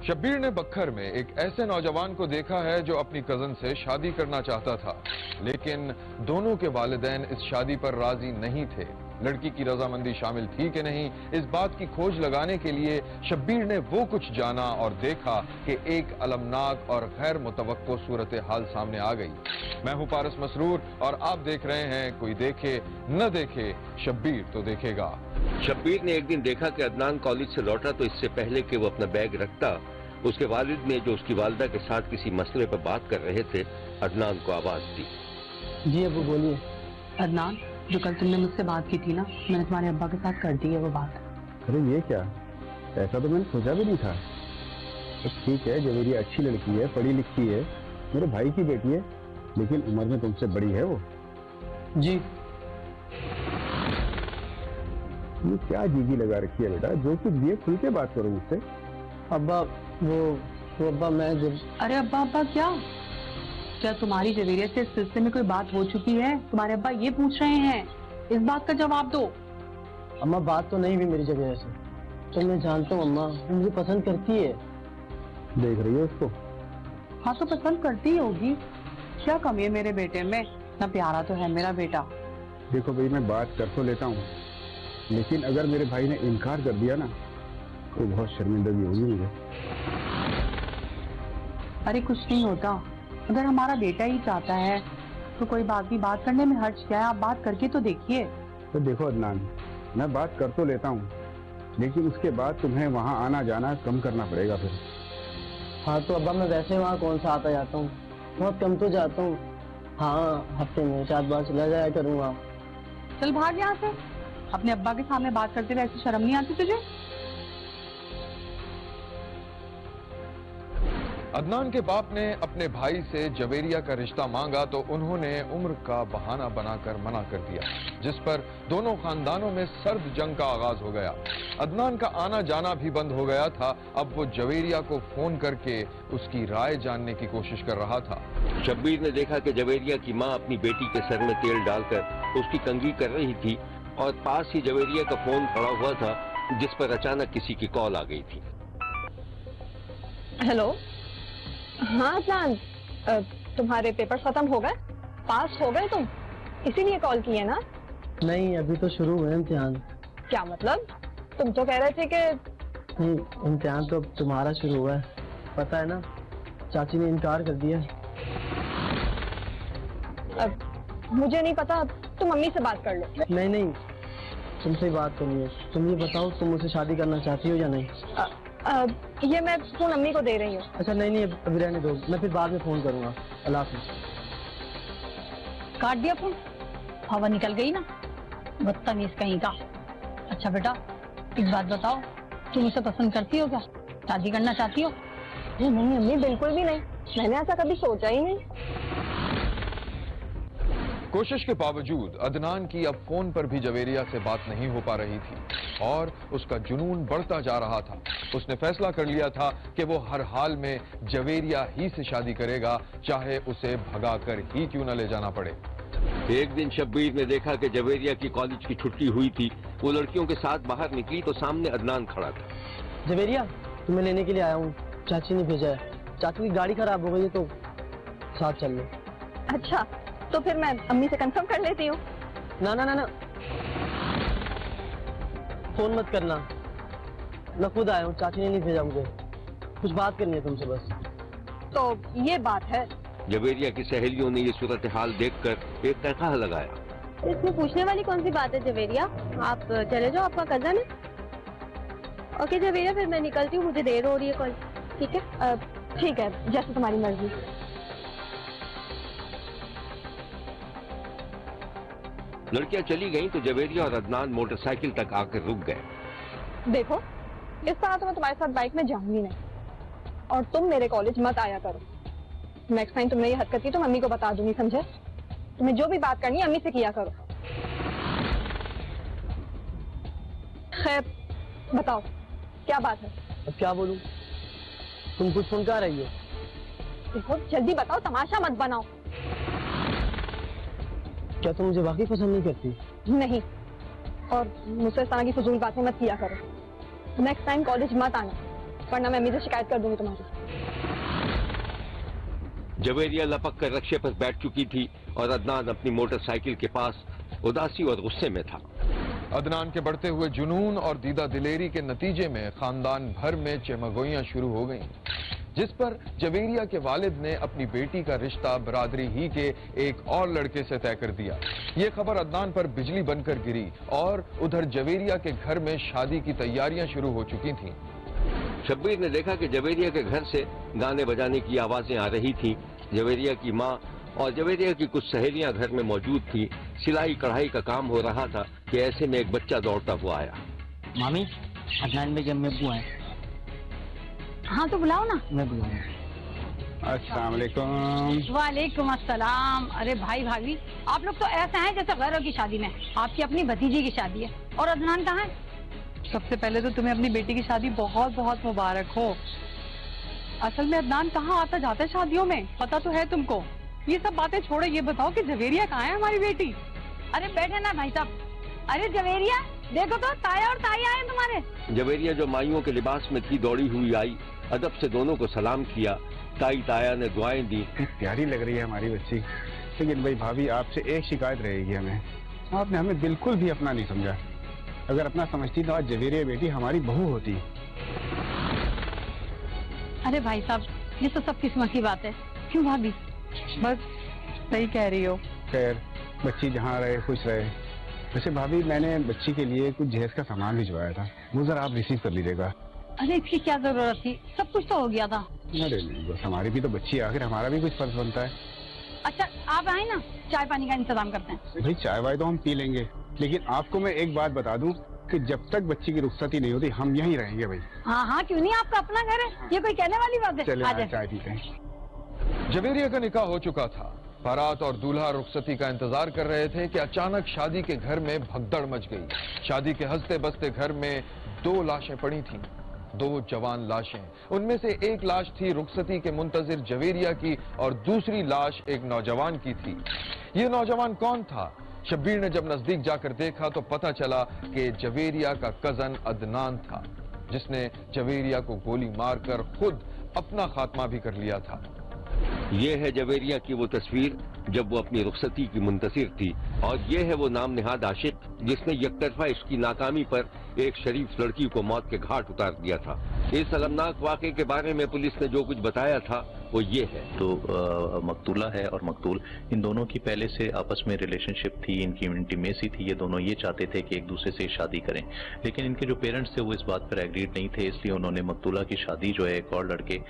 शब्बीर ने बक्खर में एक ऐसे नौजवान को देखा है जो अपनी कजन से शादी करना चाहता था, लेकिन दोनों के वालिदैन इस शादी पर राजी नहीं थे। लड़की की रजामंदी शामिल थी कि नहीं, इस बात की खोज लगाने के लिए शब्बीर ने वो कुछ जाना और देखा कि एक अलमनाक और गैर मुतवक्को सूरत हाल सामने आ गई। मैं हूं पारस मसरूर और आप देख रहे हैं कोई देखे न देखे, शब्बीर तो देखेगा। शब्बीर ने एक दिन देखा कि अदनान कॉलेज से लौटा तो इससे पहले कि वो अपना बैग रखता, उसके वालिद ने जो उसकी वालिदा के साथ किसी मसले पर बात कर रहे थे, अदनान को आवाज दी। जी अबू बोलिए। अदनान, जो कल तुमने मुझसे बात की थी ना, मैंने तुम्हारे अब्बा के साथ कर दी है वो बात। अरे ये क्या, ऐसा तो मैंने सोचा भी नहीं था। तो ठीक है, जवेरिया अच्छी लड़की है, पढ़ी लिखी है, मेरे भाई की बेटी है, लेकिन उम्र में तुमसे बड़ी है वो। जी। ये क्या जीगी लगा रखी है बेटा, जो कुछ दिए खुल के बात करो मुझसे। अब्बा वो अब्बा मैं जब। अरे अब्बा क्या तुम्हारी जवेरिया से इस सिलसिले में कोई बात हो चुकी है? तुम्हारे अब्बा ये पूछ रहे हैं, इस बात का जवाब दो। अम्मा बात तो नहीं हुई मेरी जवेरिया से, तो मैं जानता हूँ अम्मा मुझे पसंद करती है। देख रही है उसको? हाँ तो पसंद करती होगी, क्या कमी है मेरे बेटे में, इतना प्यारा तो है मेरा बेटा। देखो भाई, मैं बात कर तो लेता हूँ, लेकिन अगर मेरे भाई ने इनकार कर दिया ना तो बहुत शर्मिंदगी होगी मुझे। अरे कुछ नहीं होता, अगर हमारा बेटा ही चाहता है तो कोई बात नहीं, बात करने में हर्ज क्या है, आप बात करके तो देखिए। तो देखो अदनान, मैं बात कर तो लेता हूँ, लेकिन उसके बाद तुम्हें वहाँ आना जाना कम करना पड़ेगा फिर। हाँ तो अब्बा मैं वैसे वहाँ कौन सा आता जाता हूँ, बहुत कम तो जाता हूँ। हाँ हफ्ते में 4 बार चला जाया करूँगा। चल भाग यहाँ से, अपने अब्बा के सामने बात करते हुए ऐसी शर्म नहीं आती तुझे? अदनान के बाप ने अपने भाई से जवेरिया का रिश्ता मांगा तो उन्होंने उम्र का बहाना बनाकर मना कर दिया, जिस पर दोनों खानदानों में सर्द जंग का आगाज हो गया। अदनान का आना जाना भी बंद हो गया था। अब वो जवेरिया को फोन करके उसकी राय जानने की कोशिश कर रहा था। शब्बीर ने देखा कि जवेरिया की माँ अपनी बेटी के सर में तेल डालकर उसकी कंघी कर रही थी और पास ही जवेरिया का फोन पड़ा हुआ था, जिस पर अचानक किसी की कॉल आ गई थी। हेलो, हाँ अदनान, तुम्हारे पेपर खत्म हो गए, पास हो गए तुम, इसीलिए कॉल की है ना? नहीं, अभी तो शुरू हुए इम्तिहान। क्या मतलब? तुम तो कह रहे थे कि नहीं, इम्तिहान तो तुम्हारा शुरू हुआ है, पता है ना, चाची ने इनकार कर दिया। अब मुझे नहीं पता, तुम मम्मी से बात कर लो। नहीं, तुमसे बात करनी है। तुम ये बताओ, तुम मुझसे शादी करना चाहती हो या नहीं? ये मैं फोन अम्मी को दे रही हूँ। अच्छा नहीं, अभी रहने दो, मैं फिर बाद में फोन करूंगा। अल्लाह हाफिज़। काट दिया फोन, हवा निकल गई ना, बदतमीज कहीं का। अच्छा बेटा, एक बात बताओ, तुम उसे पसंद करती हो क्या? शादी करना चाहती हो? नहीं अम्मी, बिल्कुल भी नहीं, मैंने ऐसा कभी सोचा ही नहीं। कोशिश के बावजूद अदनान की अब फोन पर भी जवेरिया से बात नहीं हो पा रही थी और उसका जुनून बढ़ता जा रहा था। उसने फैसला कर लिया था कि वो हर हाल में जवेरिया ही से शादी करेगा, चाहे उसे भगाकर ही क्यों न ले जाना पड़े। एक दिन शब्बीर ने देखा कि जवेरिया की कॉलेज की छुट्टी हुई थी। वो लड़कियों के साथ बाहर निकली तो सामने अदनान खड़ा था। जवेरिया, तुम्हें लेने के लिए आया हूँ, चाची ने भेजा है। चाची की गाड़ी खराब हो गई है तो साथ चल लो। अच्छा, तो फिर मैं अम्मी से कंफर्म कर लेती हूँ। ना, फोन मत करना, मैं खुद आया हूँ, चाची ने नहीं भेजा मुझे, कुछ बात करनी है तुमसे बस। तो ये बात है? जवेरिया की सहेलियों ने ये सूरत हाल देखकर एक तहखाह लगाया। इसमें पूछने वाली कौन सी बात है जवेरिया, आप चले जाओ, आपका कजन है। ओके जवेरिया, फिर मैं निकलती हूँ, मुझे देर हो रही है कॉल। ठीक है? ठीक है, जैसे तुम्हारी मर्जी। लड़कियां चली गईं तो जवेरिया और अदनान मोटरसाइकिल तक आकर रुक गए। देखो, इस तरह तो मैं तुम्हारे साथ बाइक में जाऊंगी नहीं, और तुम मेरे कॉलेज मत आया करो। नेक्स्ट टाइम तुमने ये हरकत की तो मम्मी को बता दूंगी, समझे? तुम्हें जो भी बात करनी है अम्मी से किया करो। खैर बताओ, क्या बात है? अब क्या बोलूं, तुम कुछ सुन क्या रही हो? देखो जल्दी बताओ, तमाशा मत बनाओ। क्या तुम मुझे वाकई पसंद नहीं करती? नहीं, और मुझसे इस तरह की फजूल बातें मत किया करो। नेक्स्ट टाइम कॉलेज मत आना, वरना मैं अम्मी से शिकायत कर दूंगी तुम्हारी। जवेरिया लपक कर रक्शे पर बैठ चुकी थी और अदनान अपनी मोटरसाइकिल के पास उदासी और गुस्से में था। अदनान के बढ़ते हुए जुनून और दीदा दिलेरी के नतीजे में खानदान भर में चमगोइयां शुरू हो गईं, जिस पर जवेरिया के वालिद ने अपनी बेटी का रिश्ता बरादरी ही के एक और लड़के से तय कर दिया। ये खबर अदनान पर बिजली बनकर गिरी और उधर जवेरिया के घर में शादी की तैयारियां शुरू हो चुकी थीं। शब्बीर ने देखा कि जवेरिया के घर से गाने बजाने की आवाजें आ रही थीं। जवेरिया की माँ और जवेरिया की कुछ सहेलियां घर में मौजूद थी। सिलाई कढ़ाई का काम हो रहा था कि ऐसे में एक बच्चा दौड़ता हुआ आया। मामी, अदनान में जब मैं बुआ है। हाँ तो बुलाओ ना। मैं बुलाऊंगा। अस्सलाम वालेकुम। वालेकुम अस्सलाम। अरे भाई भाभी, आप लोग तो ऐसे हैं जैसे गैरों की शादी में। आपकी अपनी भतीजी की शादी है और अदनान कहाँ है? सबसे पहले तो तुम्हें अपनी बेटी की शादी बहुत बहुत मुबारक हो। असल में अदनान कहाँ आता जाता है शादियों में, पता तो है तुमको। ये सब बातें छोड़ो, ये बताओ कि जवेरिया कहाँ है हमारी बेटी? अरे बैठे ना भाई साहब। अरे जवेरिया, देखो तो ताया और ताई आए तुम्हारे। जवेरिया जो माइयों के लिबास में थी दौड़ी हुई आई, अदब से दोनों को सलाम किया। ताई ताया ने दुआएं दी। प्यारी लग रही है हमारी बच्ची, लेकिन भाई भाभी आपसे एक शिकायत रहेगी हमें। आपने हमें बिल्कुल भी अपना नहीं समझा। अगर अपना समझती तो आज जवेरिया बेटी हमारी बहू होती। अरे भाई साहब, ये तो सब किस्मत की बात है। क्यों भाभी? बस सही कह रही हो। खैर, बच्ची जहाँ रहे खुश रहे। वैसे भाभी, मैंने बच्ची के लिए कुछ जहेज का सामान भिजवाया था, वो जरा आप रिसीव कर लीजिएगा। अरे इसकी क्या जरूरत थी, सब कुछ तो हो गया था। अरे नहीं, बस हमारी भी तो बच्ची है, आखिर हमारा भी कुछ फर्ज बनता है। अच्छा आप आए ना, चाय पानी का इंतजाम करते हैं। भाई चाय वाय तो हम पी लेंगे, लेकिन आपको मैं एक बात बता दूं कि जब तक बच्ची की रुखसती नहीं होती हम यहीं रहेंगे भाई। हाँ हाँ, क्यों नहीं, आपका अपना घर है, ये कोई कहने वाली बात है। चले आ जाए। चाय पीते हैं। जवेरिया का निकाह हो चुका था। बारात और दूल्हा रुखसती का इंतजार कर रहे थे कि अचानक शादी के घर में भगदड़ मच गई। शादी के हंसते बसते घर में 2 लाशें पड़ी थीं, 2 जवान लाशें। उनमें से एक लाश थी रुखसती के मुंतजिर जवेरिया की और दूसरी लाश एक नौजवान की थी। ये नौजवान कौन था? शब्बीर ने जब नजदीक जाकर देखा तो पता चला कि जवेरिया का कजन अदनान था, जिसने जवेरिया को गोली मारकर खुद अपना खात्मा भी कर लिया था। ये है जवेरिया की वो तस्वीर जब वो अपनी रुखसती की मुंतसिर थी, और ये है वो नाम निहाद आशिक जिसने यकतरफा इसकी नाकामी पर एक शरीफ लड़की को मौत के घाट उतार दिया था। इस अलमनाक वाक़े के बारे में पुलिस ने जो कुछ बताया था वो ये है। तो मकतूला है और मकतूल, इन दोनों की पहले से आपस में रिलेशनशिप थी, इनकी इंटीमेसी थी। ये दोनों ये चाहते थे कि एक दूसरे से शादी करें, लेकिन इनके जो पेरेंट्स थे वो इस बात पर एग्रीड नहीं थे। इसलिए उन्होंने मकतूला की शादी जो है एक और लड़के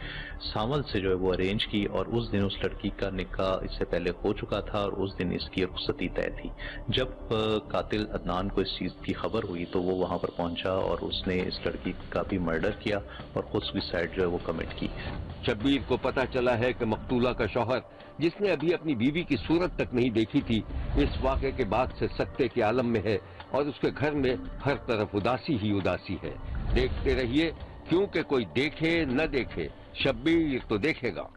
सामल से जो है वो अरेंज की, और उस दिन उस लड़की का निकाह इससे पहले हो चुका था और उस दिन इसकी रुखसती तय थी। जब कातिल अदनान को इस चीज की खबर हुई तो वो वहां पर पहुंचा और उसने इस लड़की का भी मर्डर किया और खुद सुसाइड जो है वो कमिट की। शब्बीर को पता चला है कि मकतूला का शौहर, जिसने अभी अपनी बीवी की सूरत तक नहीं देखी थी, इस वाक़े के बाद से सख्ते के आलम में है और उसके घर में हर तरफ उदासी ही उदासी है। देखते रहिए, क्योंकि कोई देखे न देखे, शब्बीर तो देखेगा।